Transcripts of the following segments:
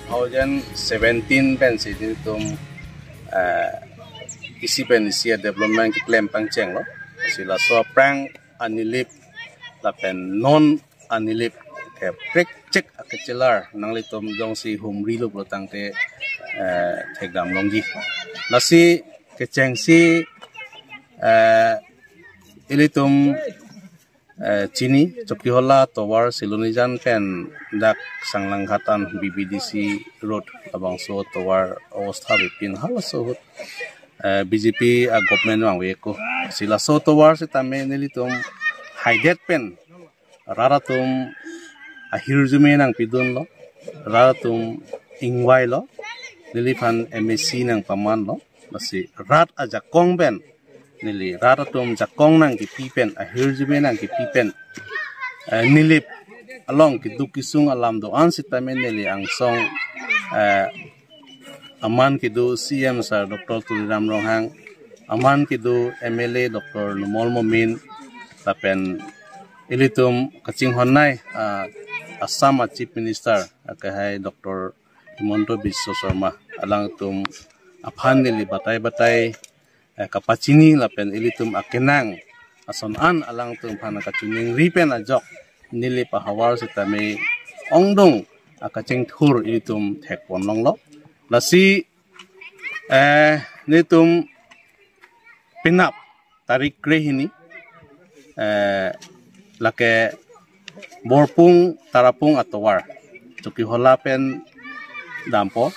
2017 pen si tum isi pen isi development ki claim pangcheng lo sila so prang anilip la pen non anilip ke break check akachelar nang litum dong si humri lo protang te thegam longji nasi kecheng si ilitum Chini Choki Hola Towar Silunijan Pen Dak Sanglanghatan BBDC Road Abang So Towar Awastha Bipin Halaso BJP government wang weko sila so towar si tame nilitum haidet pen raratum ahirjume nang pidun lo raratum ingwai lo nilipan MSC nang paman lo masih rat aja kong pen nili raratum jakong nang ki pipen ahirjume nang ki pipen nilip along ki dukisung alam doan si tame nili ang song aman kidu CM Sir Dr. Tuliram Ronghang aman kidu MLA Dr. Numol Momin tapen ilitum kaching honnai Assam Chief Minister kahai Dr. Himonto Biswa Sharma alang tum aphan nili batai kapachini lapen ilitum akenang asonan alang tum phana kachuning ripen ajok nili pahawar sitame ongdong akaching thur ilitum thekpon longlo Lasi nitum pinap tarik krehini lake borpung tarapung atowar Choki Hola pen dampo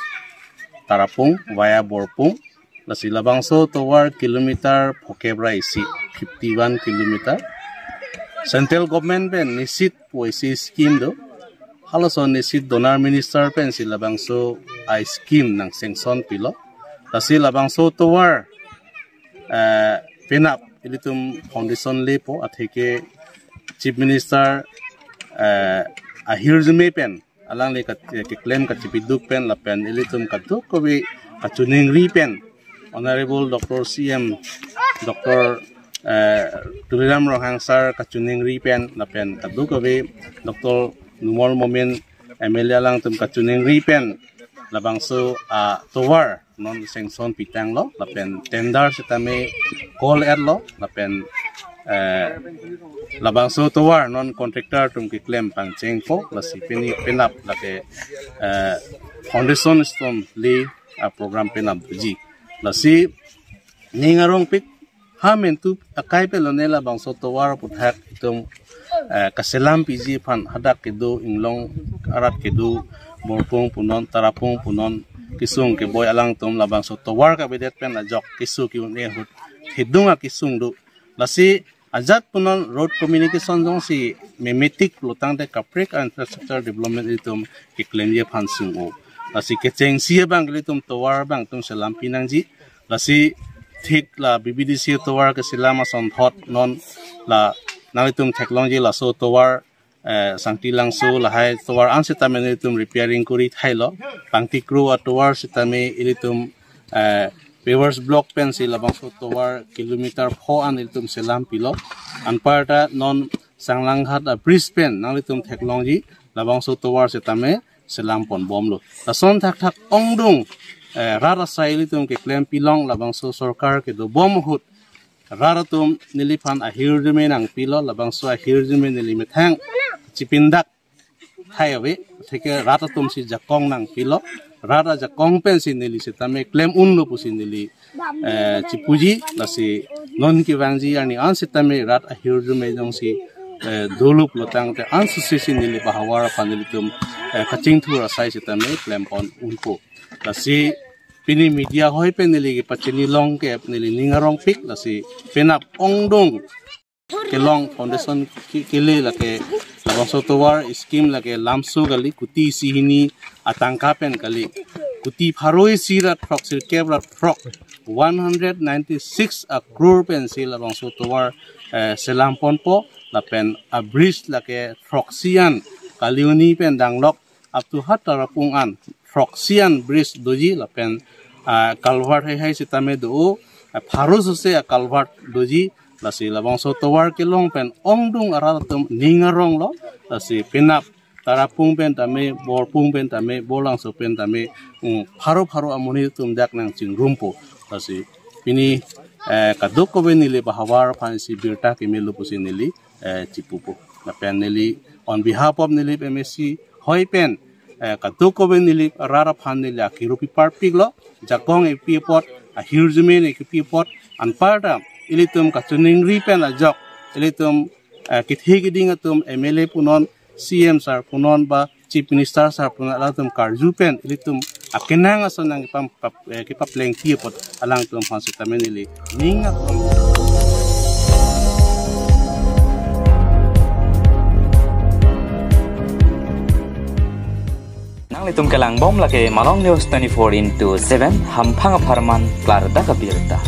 tarapung via borpung lasi labangso towar kilometer pokebra isi 51 kilometer central government pen nisit poisi scheme do haloson nisit donor minister pen si labangso a scheme nang sengson pilo lasi labangso towar pinap ilitum foundation lepo atheke chief minister ahirjume pen alang le ke claim ka chipiduk pen lapen ilitum kaduk kobi kachuning ri pen honorable Dr. CM Dr. Tuliram Ronghang sir kachuning ri pen lapen kaduk kobi Dr. Numol Momin MLA lang tum kachuning ripen labangso towar non sengson pitang lo lapen tender sitame call at lo lapen labangso towar non contractor tum ki claim pangcheng po lasi pinap lake foundation stone li program pinap buji lasi ningarong pik hamen tu akai pe lonela bangso towar puthak tum kaselam PG fan hadak kedu inglong arat kedu morpung punon tarapung punon kisung ke boy alang tum labang so towar ka bedet pen ajok kisu ki ne hut hidunga kisung du lasi ajat punon road communication jong si memetik lutang de kaprek infrastructure development itum ki claim ye fan sungu lasi kecheng sia bang litum towar bang tum selam pinangji lasi thik la BBDC towar ke selama son thot non la nalitum technology la so towar sangti langso lahai towar an sitame ilitum repairing kuri thailo pangti crew towar sitame ilitum pavers block pen si labang so towar kilometer 4 an ilitum selam pilo an parta non sanglanghat bridge pen nalitum technology labang so towar sitame selam pon bomlo tason thak thak ongdung rara sailitum ke claim pilong labang so sarkar ke do bom hut raratum nilipan ahirjume nang pilo labangso ahirjume nilimethang chipindak thaiwe theke ratatum si jakong nang pilo rara jakong pen si nili sitame claim unno pusi nili chipuji lasi non ki wangji ani an sitame rat ahirjume jong si dolup lotang te an susi nili bahawara panilitum kaching thura sai sitame claim on unko lasi pini media hoi pen nili ki pachini long ke nili ningarong pik lasi penap ongdong ke long foundation kile lake labangso towar scheme lake lamsu gali kuti sihini atangka pen kali kuti pharoi sira trok sir kebra trok 196 crore pen si labangso towar selam ponpo lapen a bridge lake troksian kaliuni pen danglok up to hatarapung an troksian bridge doji lapen kalvar hai sitame do pharos se kalvar doji lasi labangso towar ke long pen ongdung aratum ningarong lo lasi pinap tarapung pen tame bor pung pen tame bolang so pen tame pharo amuni tum dak nang ching rumpo lasi pini kadok ko benili bahawar fansi birta kemelu pusinili cipupu na pen nili on behalf of nili MSC hoi pen kadok ko benili rara fan nili akirupi parpiglo jakong epi pot a hirjumen epi pot an parta ilitum kachuning ripen a jok ilitum kithigiding atum MLA punon CM sar punon ba Chief Minister sar punon alatum karjupen ilitum akenang aso nang kipapleng tiapot alang tum hansitamen ili ninga nang litum kelang bom lake Malong News 24/7 hampang aparman klarda kabirta